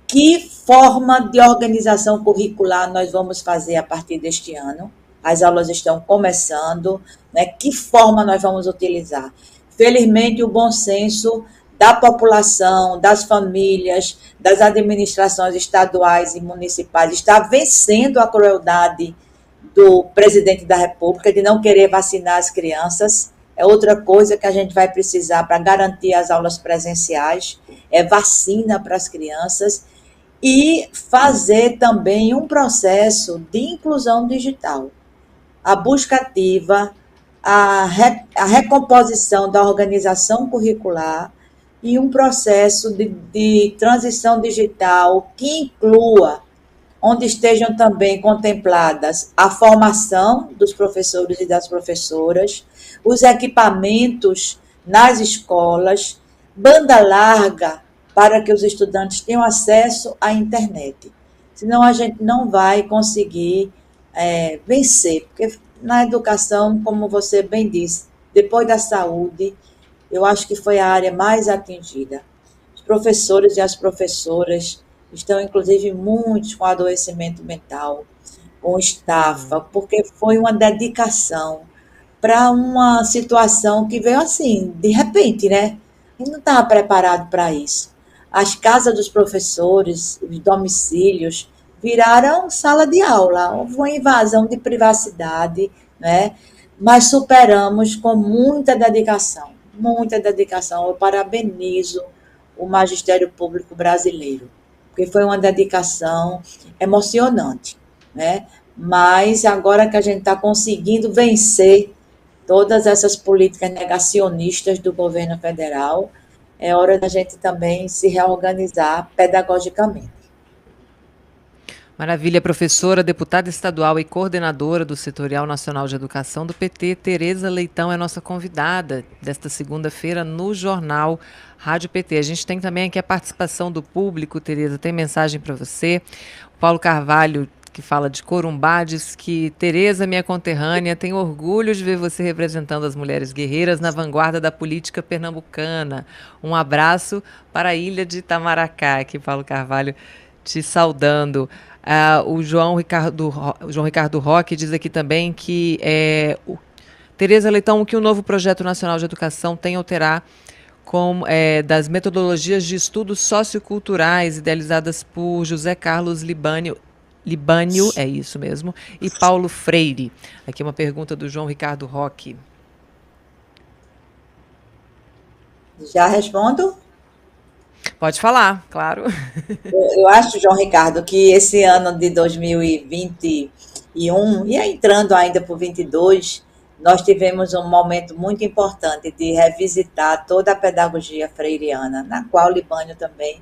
Que forma de organização curricular nós vamos fazer a partir deste ano? As aulas estão começando, né? Que forma nós vamos utilizar? Felizmente, o bom senso da população, das famílias, das administrações estaduais e municipais está vencendo a crueldade do presidente da República de não querer vacinar as crianças. É outra coisa que a gente vai precisar para garantir as aulas presenciais, é vacina para as crianças e fazer também um processo de inclusão digital. A busca ativa, a recomposição da organização curricular, e um processo de transição digital que inclua, onde estejam também contempladas a formação dos professores e das professoras, os equipamentos nas escolas, banda larga para que os estudantes tenham acesso à internet. Senão a gente não vai conseguir vencer, porque na educação, como você bem disse, depois da saúde, eu acho que foi a área mais atingida. Os professores e as professoras estão, inclusive, muitos com adoecimento mental, com estafa, porque foi uma dedicação para uma situação que veio assim, de repente, né? A gente não estava preparado para isso. As casas dos professores, os domicílios, viraram sala de aula, houve uma invasão de privacidade, né? Mas superamos com muita dedicação, muita dedicação. Eu parabenizo o Magistério Público Brasileiro, porque foi uma dedicação emocionante, né? Mas agora que a gente está conseguindo vencer todas essas políticas negacionistas do governo federal, é hora da gente também se reorganizar pedagogicamente. Maravilha, professora, deputada estadual e coordenadora do Setorial Nacional de Educação do PT, Tereza Leitão é nossa convidada desta segunda-feira no Jornal Rádio PT. A gente tem também aqui a participação do público, Tereza, tem mensagem para você. O Paulo Carvalho, que fala de Corumbá, diz que Tereza, minha conterrânea, tem orgulho de ver você representando as mulheres guerreiras na vanguarda da política pernambucana. Um abraço para a ilha de Itamaracá, aqui Paulo Carvalho te saudando. O João Ricardo Roque diz aqui também que Tereza Leitão, que o novo Projeto Nacional de Educação tem ou terá das metodologias de estudos socioculturais idealizadas por José Carlos Libânio, é isso mesmo, e Paulo Freire. Aqui uma pergunta do João Ricardo Roque. Já respondo? Pode falar, claro. Eu acho, João Ricardo, que esse ano de 2021, e entrando ainda para o 22, nós tivemos um momento muito importante de revisitar toda a pedagogia freiriana, na qual Libânio também,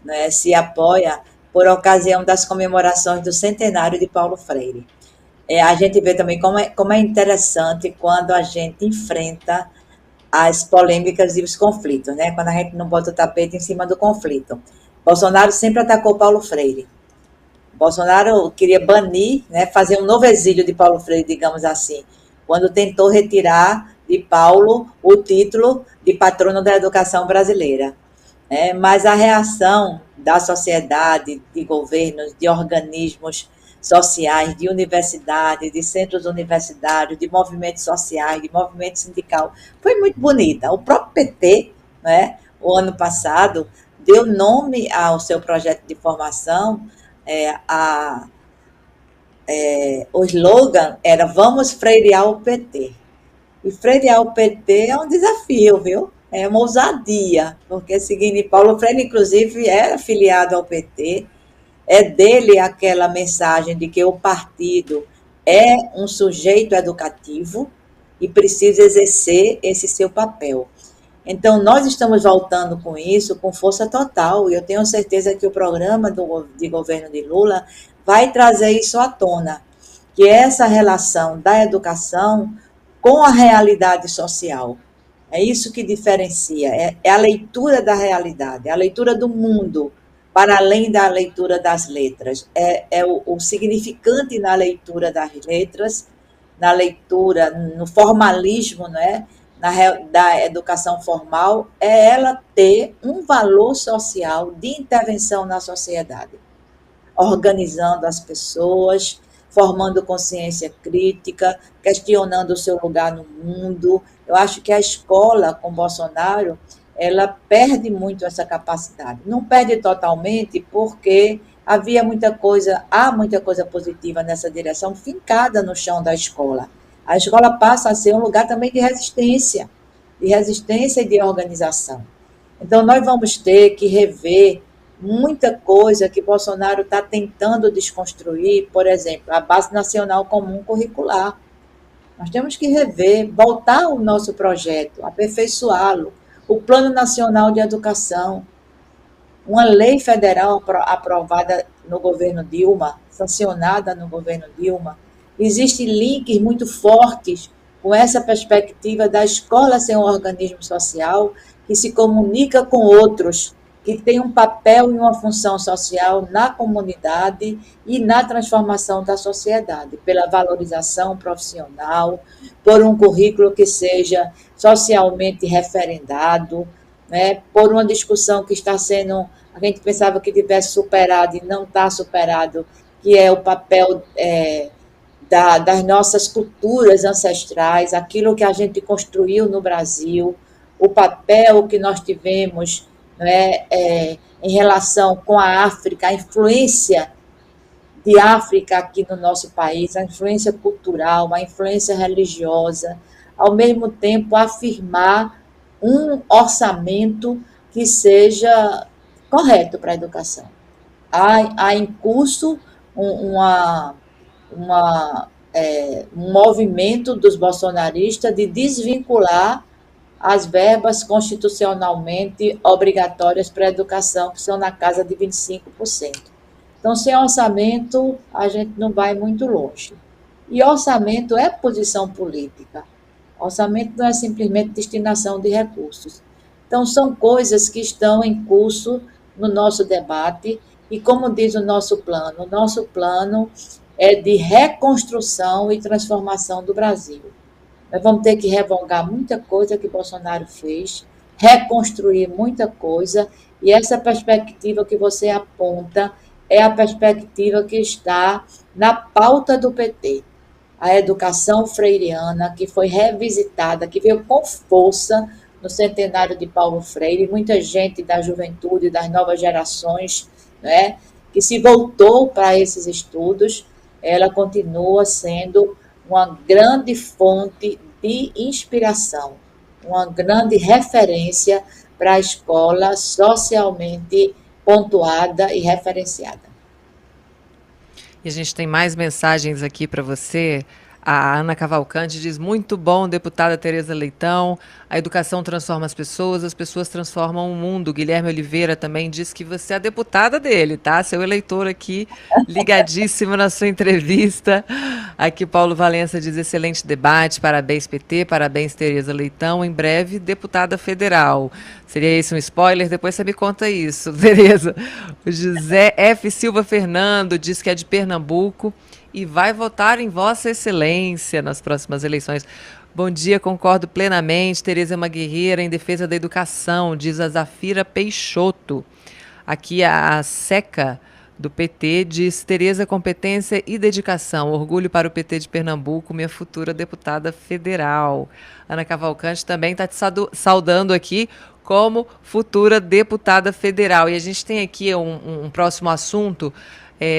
né, se apoia por ocasião das comemorações do centenário de Paulo Freire. A gente vê também como é interessante quando a gente enfrenta as polêmicas e os conflitos, né? Quando a gente não bota o tapete em cima do conflito. Bolsonaro sempre atacou Paulo Freire. Bolsonaro queria banir, né, fazer um novo exílio de Paulo Freire, digamos assim, quando tentou retirar de Paulo o título de patrono da educação brasileira. Mas a reação da sociedade, de governos, de organismos sociais, de universidades, de centros universitários, de movimentos sociais, de movimento sindical, foi muito bonita. O próprio PT, né, o ano passado, deu nome ao seu projeto de formação, o slogan era "Vamos freirear o PT". E freirear o PT é um desafio, viu? É uma ousadia, porque seguindo Paulo Freire, inclusive, era filiado ao PT, é dele aquela mensagem de que o partido é um sujeito educativo e precisa exercer esse seu papel. Então, nós estamos voltando com isso com força total, e eu tenho certeza que o programa de governo de Lula vai trazer isso à tona, que é essa relação da educação com a realidade social. É isso que diferencia, é a leitura da realidade, é a leitura do mundo, para além da leitura das letras. É o significante na leitura das letras, na leitura, no formalismo, né, da educação formal, é ela ter um valor social de intervenção na sociedade, organizando as pessoas, formando consciência crítica, questionando o seu lugar no mundo. Eu acho que a escola, com Bolsonaro, ela perde muito essa capacidade. Não perde totalmente, porque há muita coisa positiva nessa direção, fincada no chão da escola. A escola passa a ser um lugar também de resistência e de organização. Então, nós vamos ter que rever muita coisa que Bolsonaro está tentando desconstruir, por exemplo, a Base Nacional Comum Curricular. Nós temos que rever, voltar o nosso projeto, aperfeiçoá-lo, o Plano Nacional de Educação, uma lei federal aprovada no governo Dilma, sancionada no governo Dilma. Existem links muito fortes com essa perspectiva da escola ser um organismo social que se comunica com outros, que tem um papel e uma função social na comunidade e na transformação da sociedade, pela valorização profissional, por um currículo que seja socialmente referendado, né, por uma discussão que está sendo, a gente pensava que tivesse superado e não está superado, que é o papel das nossas culturas ancestrais, aquilo que a gente construiu no Brasil, o papel que nós tivemos, né, em relação com a África, a influência de África aqui no nosso país, a influência cultural, a influência religiosa, ao mesmo tempo afirmar um orçamento que seja correto para a educação. Há em curso um movimento dos bolsonaristas de desvincular as verbas constitucionalmente obrigatórias para a educação, que são na casa de 25%. Então, sem orçamento, a gente não vai muito longe. E orçamento é posição política. Orçamento não é simplesmente destinação de recursos. Então, são coisas que estão em curso no nosso debate, e como diz o nosso plano é de reconstrução e transformação do Brasil. Nós vamos ter que revogar muita coisa que Bolsonaro fez, reconstruir muita coisa, e essa perspectiva que você aponta é a perspectiva que está na pauta do PT. A educação freiriana, que foi revisitada, que veio com força no centenário de Paulo Freire, muita gente da juventude, das novas gerações, né, que se voltou para esses estudos, ela continua sendo uma grande fonte de inspiração, uma grande referência para a escola socialmente pontuada e referenciada. E a gente tem mais mensagens aqui para você. A Ana Cavalcante diz: muito bom, deputada Tereza Leitão, a educação transforma as pessoas transformam o mundo. Guilherme Oliveira também diz que você é a deputada dele, tá? Seu eleitor aqui, ligadíssimo na sua entrevista. Aqui Paulo Valença diz: excelente debate, parabéns PT, parabéns Tereza Leitão, em breve deputada federal. Seria esse um spoiler? Depois você me conta isso, Tereza. O José F. Silva Fernando diz que é de Pernambuco e vai votar em Vossa Excelência nas próximas eleições. Bom dia, concordo plenamente. Tereza é uma guerreira em defesa da educação, diz a Zafira Peixoto. Aqui a Seca do PT diz: Tereza, competência e dedicação. Orgulho para o PT de Pernambuco, minha futura deputada federal. Ana Cavalcante também está te saudando aqui como futura deputada federal. E a gente tem aqui um próximo assunto,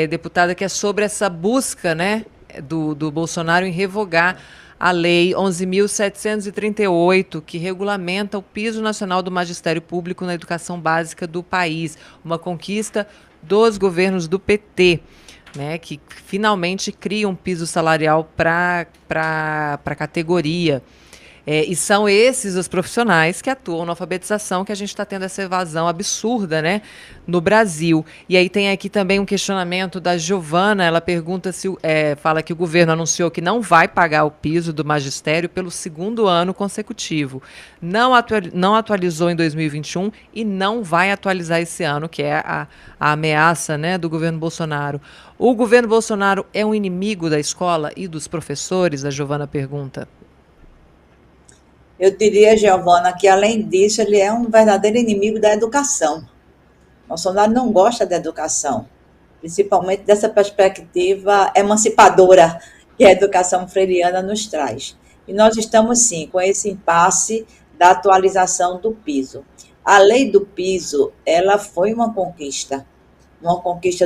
deputada, que é sobre essa busca, né, do Bolsonaro em revogar a Lei 11.738, que regulamenta o piso nacional do magistério público na educação básica do país. Uma conquista dos governos do PT, né, que finalmente cria um piso salarial para a categoria. E são esses os profissionais que atuam na alfabetização, que a gente está tendo essa evasão absurda, né, no Brasil. E aí tem aqui também um questionamento da Giovana. Ela pergunta fala que o governo anunciou que não vai pagar o piso do magistério pelo segundo ano consecutivo. Não atualizou em 2021 e não vai atualizar esse ano, que é a ameaça, né, do governo Bolsonaro. O governo Bolsonaro é um inimigo da escola e dos professores? A Giovana pergunta. Eu diria, Giovana, que além disso, ele é um verdadeiro inimigo da educação. Bolsonaro não gosta da educação, principalmente dessa perspectiva emancipadora que a educação freiriana nos traz. E nós estamos, sim, com esse impasse da atualização do piso. A lei do piso, ela foi uma conquista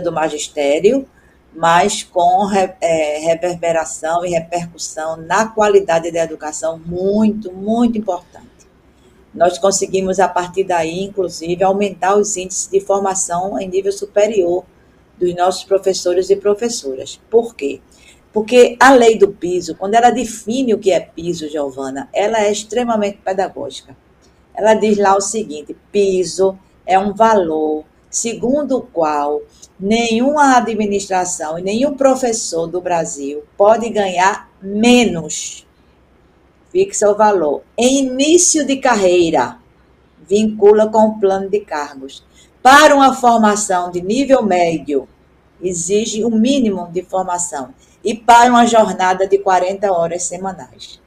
do magistério, mas com reverberação e repercussão na qualidade da educação muito, muito importante. Nós conseguimos, a partir daí, inclusive, aumentar os índices de formação em nível superior dos nossos professores e professoras. Por quê? Porque a lei do piso, quando ela define o que é piso, Giovana, ela é extremamente pedagógica. ela diz lá o seguinte: piso é um valor segundo o qual nenhuma administração e nenhum professor do Brasil pode ganhar menos. Fixa o valor. Em início de carreira, vincula com o plano de cargos. Para uma formação de nível médio, exige o mínimo de formação. E para uma jornada de 40 horas semanais.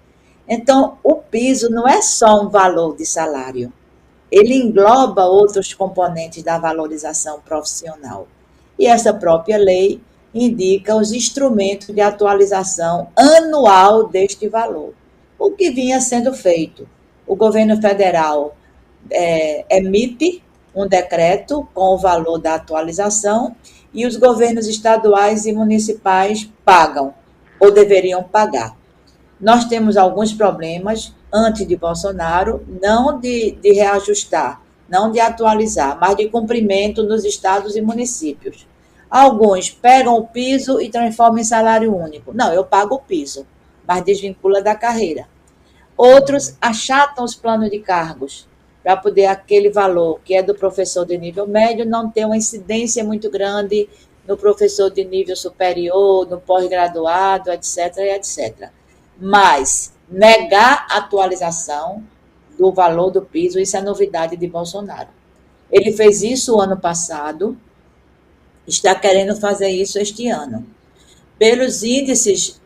Então, o piso não é só um valor de salário. Ele engloba outros componentes da valorização profissional. E essa própria lei indica os instrumentos de atualização anual deste valor, o que vinha sendo feito. O governo federal emite um decreto com o valor da atualização e os governos estaduais e municipais pagam, ou deveriam pagar. Nós temos alguns problemas antes de Bolsonaro, não de reajustar, não de atualizar, mas de cumprimento nos estados e municípios. Alguns pegam o piso e transformam em salário único. Não, eu pago o piso, mas desvincula da carreira. Outros achatam os planos de cargos, para poder aquele valor que é do professor de nível médio não ter uma incidência muito grande no professor de nível superior, no pós-graduado, etc, etc. Mas negar a atualização do valor do piso, isso é novidade de Bolsonaro. Ele fez isso o ano passado, está querendo fazer isso este ano. Pelos índices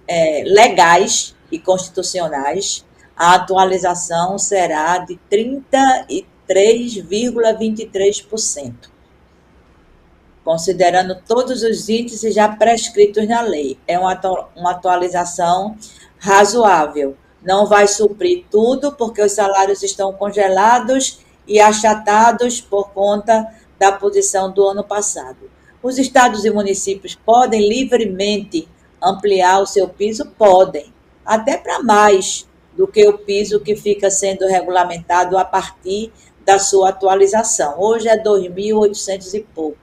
legais e constitucionais, a atualização será de 33,23%, considerando todos os índices já prescritos na lei. É uma atualização razoável. Não vai suprir tudo, porque os salários estão congelados e achatados por conta da posição do ano passado. Os estados e municípios podem livremente ampliar o seu piso? Podem, até para mais do que o piso que fica sendo regulamentado a partir da sua atualização. Hoje é 2.800 e pouco.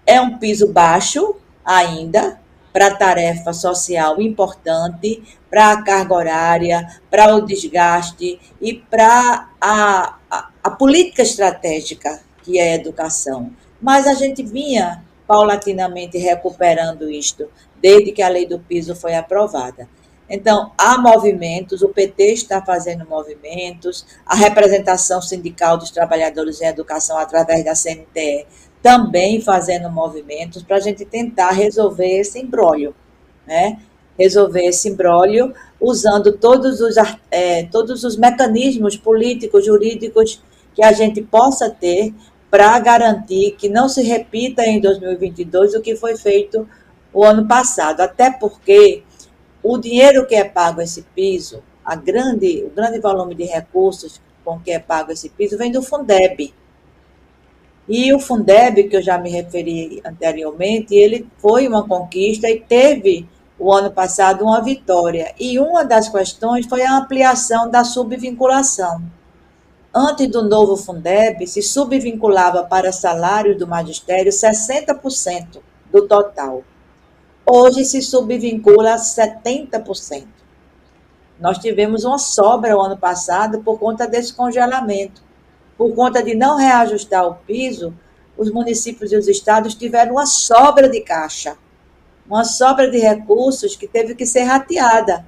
É um piso baixo ainda, para tarefa social importante, para a carga horária, para o desgaste e para a política estratégica que é a educação. Mas a gente vinha paulatinamente recuperando isto, desde que a lei do piso foi aprovada. Então, há movimentos, o PT está fazendo movimentos, a representação sindical dos trabalhadores em educação, através da CNTE, também fazendo movimentos para a gente tentar resolver esse imbróglio, né? Resolver esse imbróglio usando todos os mecanismos políticos, jurídicos que a gente possa ter para garantir que não se repita em 2022 o que foi feito o ano passado, até porque o dinheiro que é pago esse piso, o grande volume de recursos com que é pago esse piso, vem do Fundeb. E o Fundeb, que eu já me referi anteriormente, ele foi uma conquista e teve, o ano passado, uma vitória. E uma das questões foi a ampliação da subvinculação. Antes do novo Fundeb, se subvinculava para salários do magistério 60% do total. Hoje se subvincula 70%. Nós tivemos uma sobra o ano passado por conta desse congelamento. Por conta de não reajustar o piso, os municípios e os estados tiveram uma sobra de caixa, uma sobra de recursos que teve que ser rateada,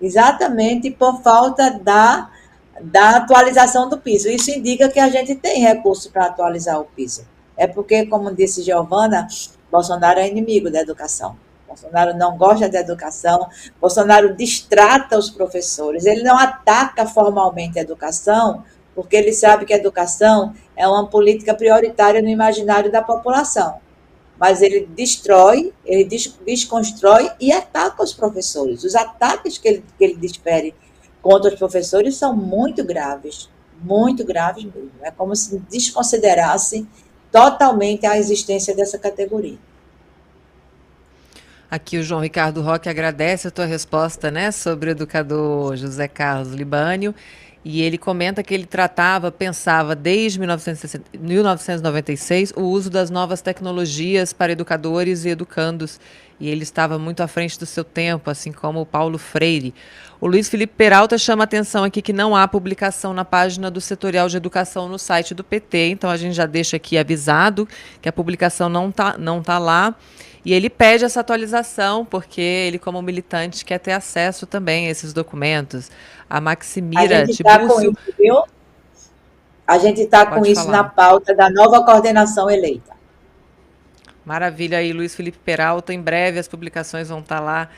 exatamente por falta da atualização do piso. Isso indica que a gente tem recursos para atualizar o piso. É porque, como disse Giovana, Bolsonaro é inimigo da educação. Bolsonaro não gosta da educação, Bolsonaro distrata os professores, ele não ataca formalmente a educação, porque ele sabe que a educação é uma política prioritária no imaginário da população. Mas ele destrói, ele desconstrói e ataca os professores. Os ataques que ele desfere contra os professores são muito graves mesmo. É como se desconsiderasse totalmente a existência dessa categoria. Aqui o João Ricardo Roque agradece a tua resposta, né, sobre o educador José Carlos Libânio. E ele comenta que ele pensava desde 1996 o uso das novas tecnologias para educadores e educandos. E ele estava muito à frente do seu tempo, assim como o Paulo Freire. O Luiz Felipe Peralta chama a atenção aqui que não há publicação na página do Setorial de Educação no site do PT. Então a gente já deixa aqui avisado que a publicação não tá lá. E ele pede essa atualização, porque ele, como militante, quer ter acesso também a esses documentos. A Maximira Tibúrcio... A gente está com isso na pauta da nova coordenação eleita. Maravilha aí, Luiz Felipe Peralta. Em breve as publicações vão estar lá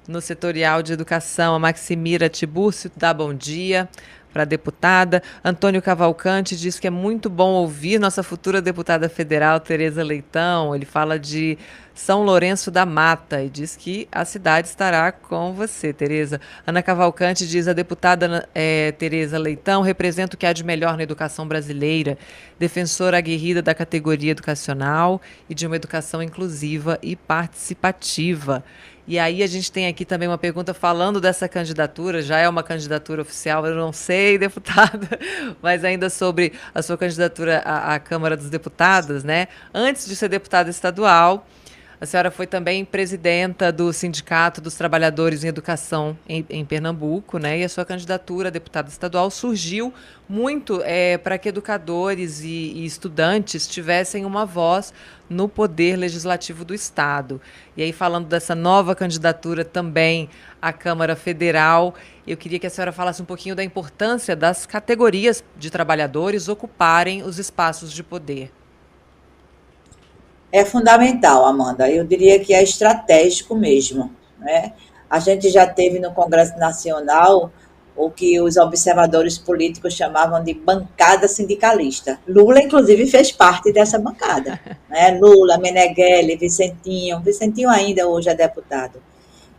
no Setorial de Educação. A Maximira Tibúrcio dá bom dia para a deputada. Antônio Cavalcante diz que é muito bom ouvir nossa futura deputada federal, Tereza Leitão. Ele fala de São Lourenço da Mata e diz que a cidade estará com você, Tereza. Ana Cavalcante diz: a deputada Tereza Leitão representa o que há de melhor na educação brasileira, defensora aguerrida da categoria educacional e de uma educação inclusiva e participativa. E aí a gente tem aqui também uma pergunta falando dessa candidatura, já é uma candidatura oficial, eu não sei, deputada, mas ainda sobre a sua candidatura à Câmara dos Deputados, né? Antes de ser deputada estadual, a senhora foi também presidenta do Sindicato dos Trabalhadores em Educação em Pernambuco, né? E a sua candidatura a deputada estadual surgiu muito para que educadores e estudantes tivessem uma voz no poder legislativo do Estado. E aí, falando dessa nova candidatura também à Câmara Federal, eu queria que a senhora falasse um pouquinho da importância das categorias de trabalhadores ocuparem os espaços de poder. É fundamental, Amanda. Eu diria que é estratégico mesmo, né? A gente já teve no Congresso Nacional o que os observadores políticos chamavam de bancada sindicalista. Lula, inclusive, fez parte dessa bancada, né? Lula, Meneghelli, Vicentinho ainda hoje é deputado.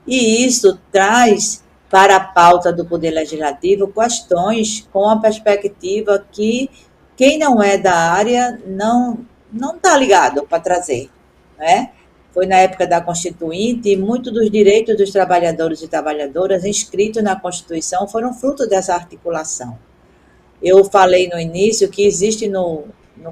E isso traz para a pauta do Poder Legislativo questões com a perspectiva que quem não é da área não está ligado para trazer, né? Foi na época da Constituinte e muitos dos direitos dos trabalhadores e trabalhadoras inscritos na Constituição foram fruto dessa articulação. Eu falei no início que existe no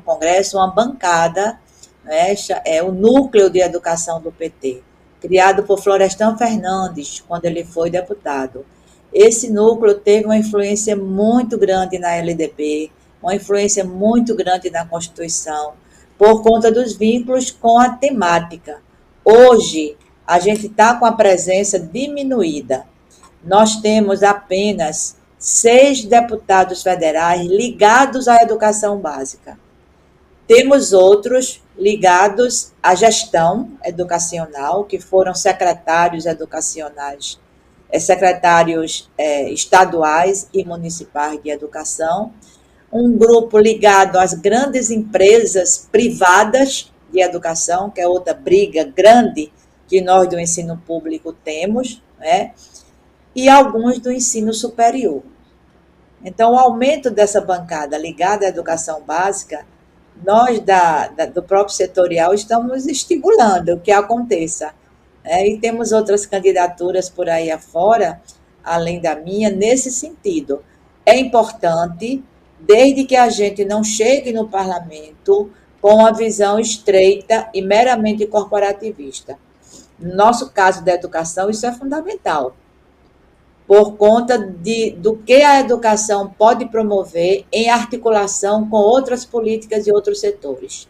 Congresso uma bancada, né, é o Núcleo de Educação do PT, criado por Florestan Fernandes, quando ele foi deputado. Esse núcleo teve uma influência muito grande na LDB, uma influência muito grande na Constituição, por conta dos vínculos com a temática. Hoje, a gente está com a presença diminuída. Nós temos apenas 6 deputados federais ligados à educação básica. Temos outros ligados à gestão educacional, que foram secretários educacionais, secretários estaduais e municipais de educação, um grupo ligado às grandes empresas privadas de educação, que é outra briga grande que nós do ensino público temos, né? E alguns do ensino superior. Então, o aumento dessa bancada ligada à educação básica, nós do próprio setorial estamos estimulando que aconteça, né? E temos outras candidaturas por aí afora, além da minha, nesse sentido. É importante, desde que a gente não chegue no parlamento com uma visão estreita e meramente corporativista. No nosso caso da educação, isso é fundamental, por conta do que a educação pode promover em articulação com outras políticas e outros setores.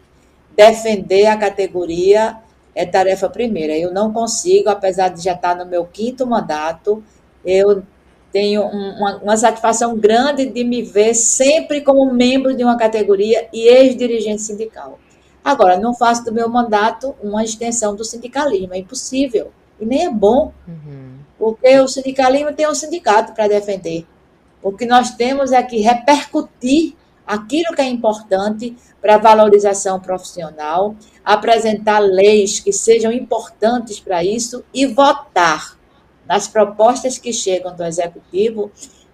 Defender a categoria é tarefa primeira. Eu não consigo, apesar de já estar no meu 5º mandato, eu tenho uma satisfação grande de me ver sempre como membro de uma categoria e ex-dirigente sindical. Agora, não faço do meu mandato uma extensão do sindicalismo, é impossível, e nem é bom, porque o sindicalismo tem um sindicato para defender. O que nós temos é que repercutir aquilo que é importante para a valorização profissional, apresentar leis que sejam importantes para isso e votar nas propostas que chegam do Executivo,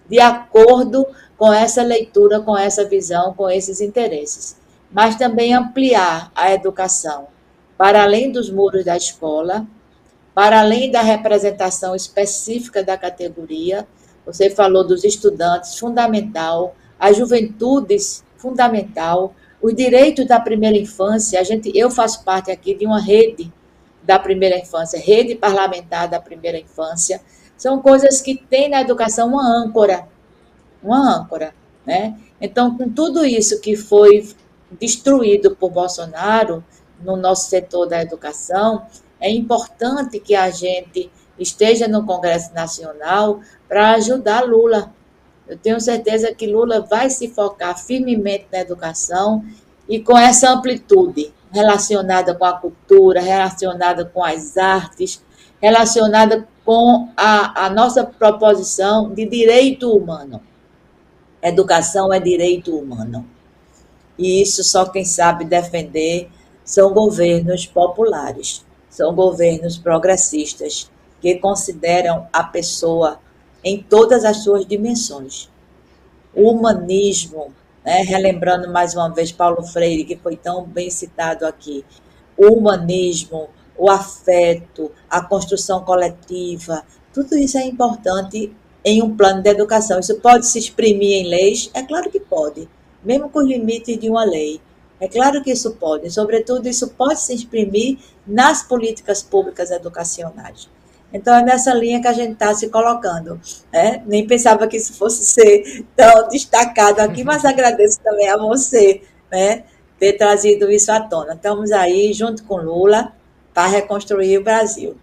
de acordo com essa leitura, com essa visão, com esses interesses. Mas também ampliar a educação para além dos muros da escola, para além da representação específica da categoria, você falou dos estudantes, fundamental, as juventudes, fundamental, os direitos da primeira infância. Eu faço parte aqui de uma rede da primeira infância, rede parlamentar da primeira infância. São coisas que têm na educação uma âncora, né? Então, com tudo isso que foi destruído por Bolsonaro no nosso setor da educação, é importante que a gente esteja no Congresso Nacional para ajudar Lula. Eu tenho certeza que Lula vai se focar firmemente na educação e com essa amplitude relacionada com a cultura, relacionada com as artes, relacionada com a nossa proposição de direito humano. Educação é direito humano. E isso só quem sabe defender são governos populares, são governos progressistas, que consideram a pessoa em todas as suas dimensões. O humanismo, né, relembrando mais uma vez Paulo Freire, que foi tão bem citado aqui, o humanismo, o afeto, a construção coletiva, tudo isso é importante em um plano de educação. Isso pode se exprimir em leis? É claro que pode, mesmo com os limites de uma lei. É claro que isso pode, sobretudo isso pode se exprimir nas políticas públicas educacionais. Então é nessa linha que a gente está se colocando. Né? Nem pensava que isso fosse ser tão destacado aqui, mas agradeço também a você, né, ter trazido isso à tona. Estamos aí, junto com Lula, para reconstruir o Brasil.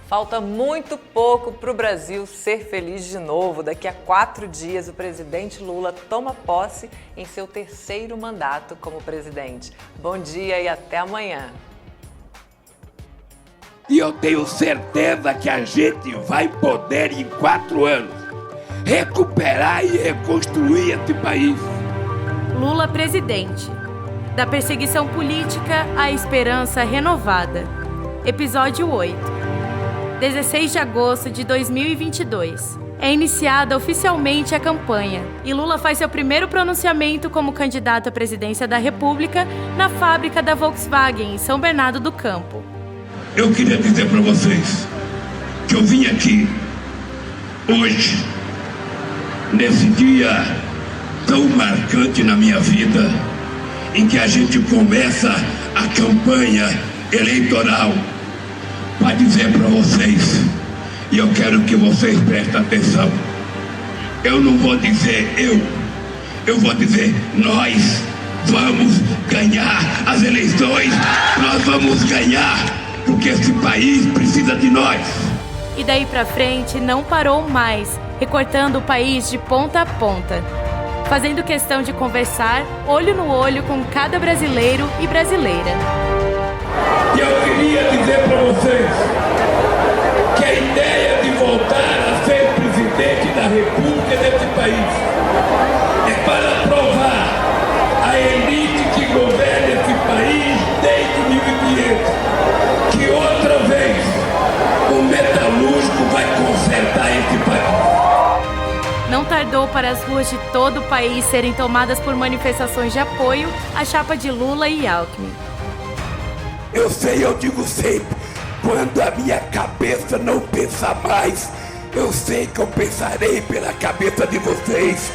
Falta muito pouco para o Brasil ser feliz de novo. Daqui a 4 dias, o presidente Lula toma posse em seu 3º mandato como presidente. Bom dia e até amanhã. E eu tenho certeza que a gente vai poder, em 4 anos, recuperar e reconstruir esse país. Lula presidente. Da perseguição política à esperança renovada. Episódio 8. 16 de agosto de 2022. É iniciada oficialmente a campanha e Lula faz seu primeiro pronunciamento como candidato à presidência da República na fábrica da Volkswagen, em São Bernardo do Campo. Eu queria dizer para vocês que eu vim aqui hoje, nesse dia tão marcante na minha vida, em que a gente começa a campanha eleitoral, para dizer para vocês, e eu quero que vocês prestem atenção, eu não vou dizer eu vou dizer nós vamos ganhar as eleições, nós vamos ganhar, porque esse país precisa de nós. E daí pra frente não parou mais, recortando o país de ponta a ponta, fazendo questão de conversar olho no olho com cada brasileiro e brasileira. E eu queria dizer para vocês que a ideia de voltar a ser presidente da República desse país é para provar à elite que governa esse país desde 1500 que outra vez o metalúrgico vai consertar esse país. Não tardou para as ruas de todo o país serem tomadas por manifestações de apoio à chapa de Lula e Alckmin. Eu sei, eu digo sempre, quando a minha cabeça não pensa mais, eu sei que eu pensarei pela cabeça de vocês.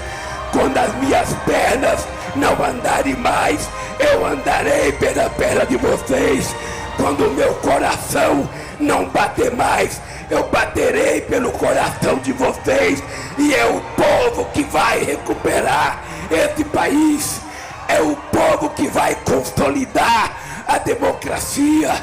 Quando as minhas pernas não andarem mais, eu andarei pela perna de vocês. Quando o meu coração não bater mais, eu baterei pelo coração de vocês. E é o povo que vai recuperar esse país. É o povo que vai consolidar a democracia.